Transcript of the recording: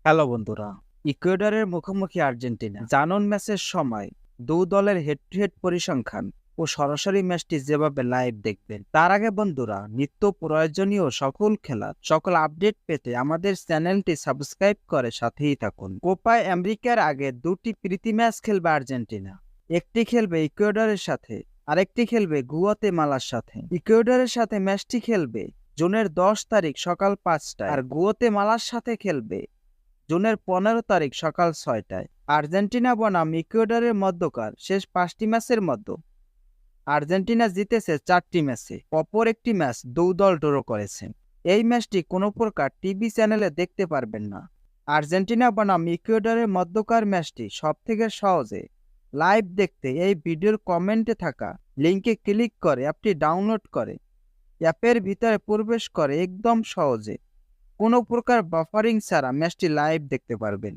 Hello বন্ধুরা, ইকুয়েডরের মুখোমুখি Argentina জানুন ম্যাচের সময় দুই দলের হেড টু হেড পরিসংখ্যান ও সরাসরি ম্যাচটি যেভাবে লাইভ দেখবেন। তার আগে বন্ধুরা, নিত্য প্রয়োজনীয় সকল খেলার সকল আপডেট পেতে আমাদের চ্যানেলটি সাবস্ক্রাইব করে সাথেই থাকুন। কোপা আমেরিকার আগে দুটি প্রীতি ম্যাচ খেলবে আর্জেন্টিনা। একটি খেলবে ইকুয়েডরের সাথে, আরেকটি খেলবে গুয়াতেমালার সাথে। ইকুয়েডরের সাথে ম্যাচটি খেলবে জুনের 10 তারিখ সকাল 5টায়, আর গুয়াতেমালার সাথে খেলবে জুনের 15 তারিখ সকাল 6টায়। আর্জেন্টিনা বনাম ইকুয়েডরের মধ্যকার শেষ 5টি ম্যাচের মধ্যে আর্জেন্টিনা জিতেছে 4টি ম্যাচে, অপর একটি ম্যাচ দুই দল ড্র করেছে। এই ম্যাচটি কোনো প্রকার টিভি চ্যানেলে দেখতে পারবেন না। আর্জেন্টিনা বনাম ইকুয়েডরের মধ্যকার ম্যাচটি সবথেকে সহজে লাইভ দেখতে এই ভিডিওর কমেন্টে থাকা লিঙ্কে ক্লিক করে অ্যাপটি ডাউনলোড করে অ্যাপের ভিতরে প্রবেশ করে একদম সহজে কোনো প্রকার বাফারিং ছাড়া ম্যাচটি লাইভ দেখতে পারবেন।